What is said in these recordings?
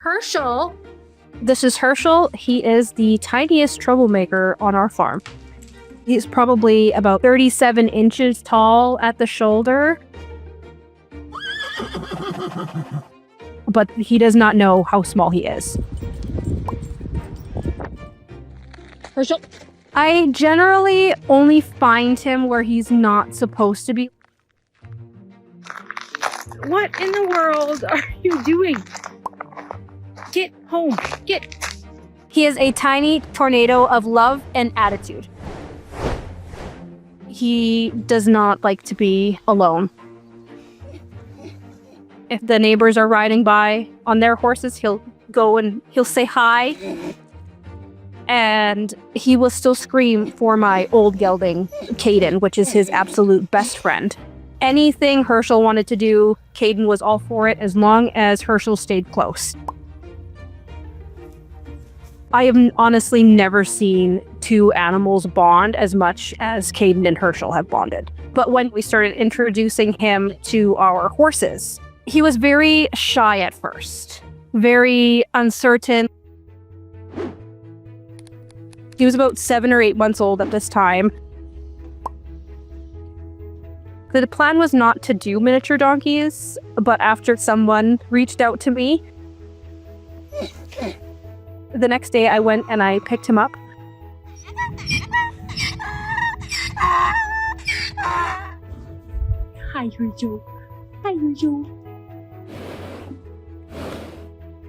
Hershel. This is Hershel. He is the tiniest troublemaker on our farm. He's probably about 37 inches tall at the shoulder. But he does not know how small he is. Hershel. I generally only find him where he's not supposed to be. What in the world are you doing? Get home. Get. He is a tiny tornado of love and attitude. He does not like to be alone. If the neighbors are riding by on their horses, he'll go and he'll say hi. And he will still scream for my old gelding, Kaden, which is his absolute best friend. Anything Hershel wanted to do, Kaden was all for it as long as Hershel stayed close. I have honestly never seen two animals bond as much as Kaden and Hershel have bonded. But when we started introducing him to our horses, he was very shy at first, very uncertain. He was about 7 or 8 months old at this time. The plan was not to do miniature donkeys, but after someone reached out to me, the next day I went and I picked him up. Hi, Hershel. Hi, Hershel.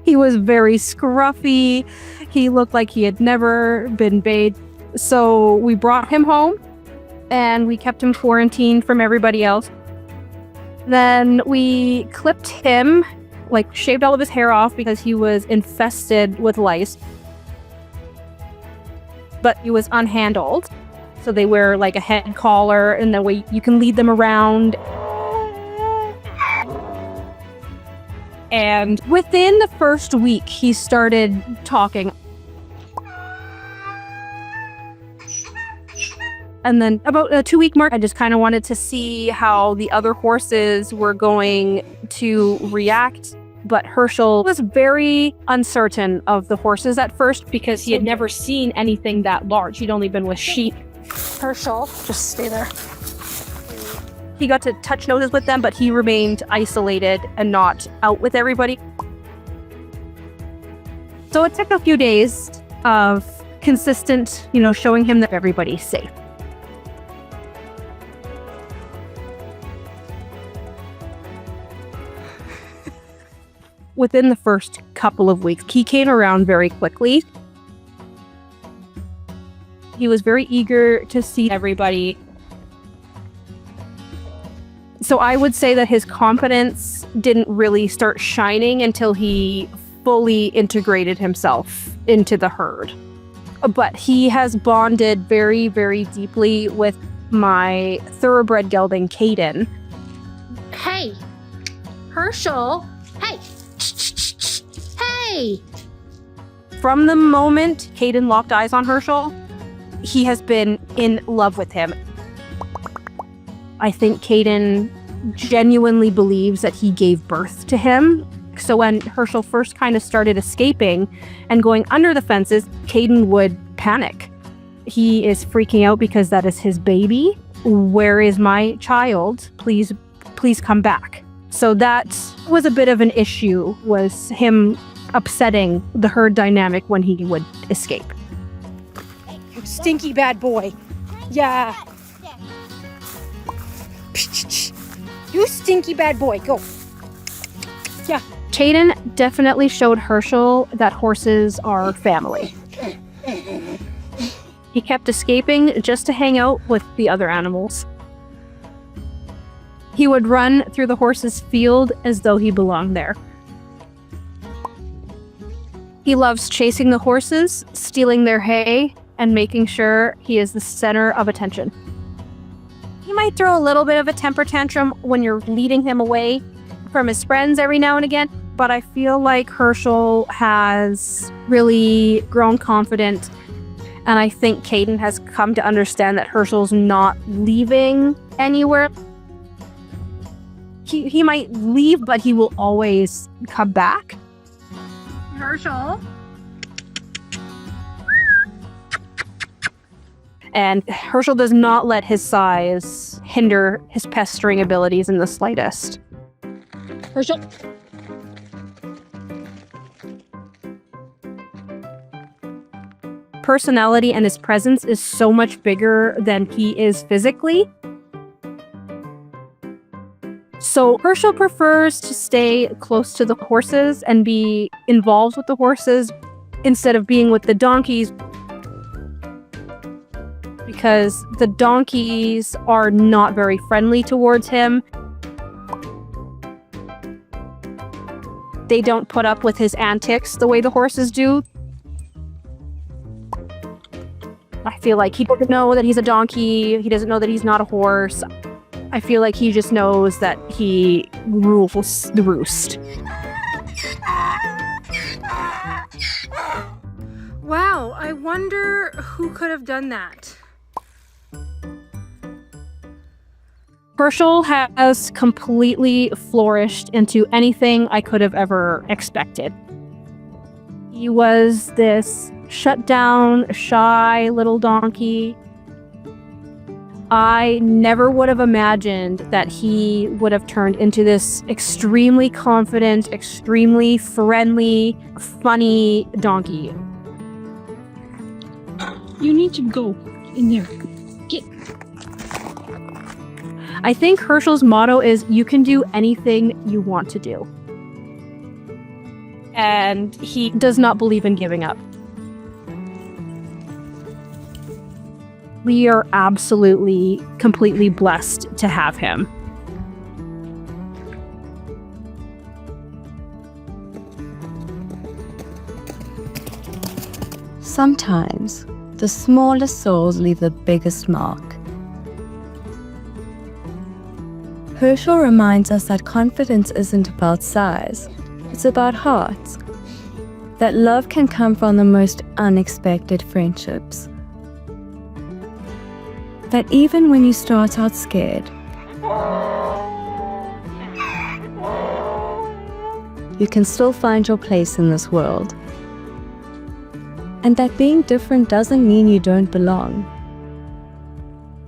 He was very scruffy. He looked like he had never been bathed. So we brought him home and we kept him quarantined from everybody else. Then we clipped him, like shaved all of his hair off because he was infested with lice. But he was unhandled. So they wear like a head collar and that way you can lead them around. And within the first week, he started talking. And then about a 2-week mark, I just kind of wanted to see how the other horses were going to react. But Hershel was very uncertain of the horses at first because he had never seen anything that large. He'd only been with sheep. Hershel, just stay there. He got to touch noses with them, but he remained isolated and not out with everybody. So it took a few days of consistent, showing him that everybody's safe. Within the first couple of weeks, he came around very quickly. He was very eager to see everybody. So I would say that his confidence didn't really start shining until he fully integrated himself into the herd. But he has bonded very, very deeply with my thoroughbred gelding, Kaden. Hey, Hershel. Hey. Hey. From the moment Kaden locked eyes on Hershel, he has been in love with him. I think Kaden genuinely believes that he gave birth to him. So when Hershel first kind of started escaping and going under the fences, Kaden would panic. He is freaking out because that is his baby. Where is my child? Please come back. So that was a bit of an issue, was him upsetting the herd dynamic when he would escape. You stinky bad boy. Yeah. You stinky bad boy, go. Yeah. Kaden definitely showed Hershel that horses are family. He kept escaping just to hang out with the other animals. He would run through the horses' field as though he belonged there. He loves chasing the horses, stealing their hay, and making sure he is the center of attention. He might throw a little bit of a temper tantrum when you're leading him away from his friends every now and again, but I feel like Hershel has really grown confident, and I think Kaden has come to understand that Hershel's not leaving anywhere. He might leave, but he will always come back. Hershel. And Hershel does not let his size hinder his pestering abilities in the slightest. Hershel. Personality and his presence is so much bigger than he is physically. So Hershel prefers to stay close to the horses and be involved with the horses instead of being with the donkeys, because the donkeys are not very friendly towards him. They don't put up with his antics the way the horses do. I feel like he doesn't know that he's a donkey. He doesn't know that he's not a horse. I feel like he just knows that he rules the roost. Wow, I wonder who could have done that. Hershel has completely flourished into anything I could have ever expected. He was this shut down, shy little donkey. I never would have imagined that he would have turned into this extremely confident, extremely friendly, funny donkey. You need to go in there. Get. I think Hershel's motto is, you can do anything you want to do. And he does not believe in giving up. We are absolutely, completely blessed to have him. Sometimes, the smallest souls leave the biggest mark. Hershel reminds us that confidence isn't about size, it's about hearts. That love can come from the most unexpected friendships. That even when you start out scared, you can still find your place in this world. And that being different doesn't mean you don't belong.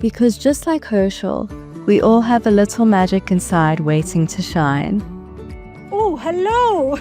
Because just like Hershel, we all have a little magic inside waiting to shine. Oh, hello!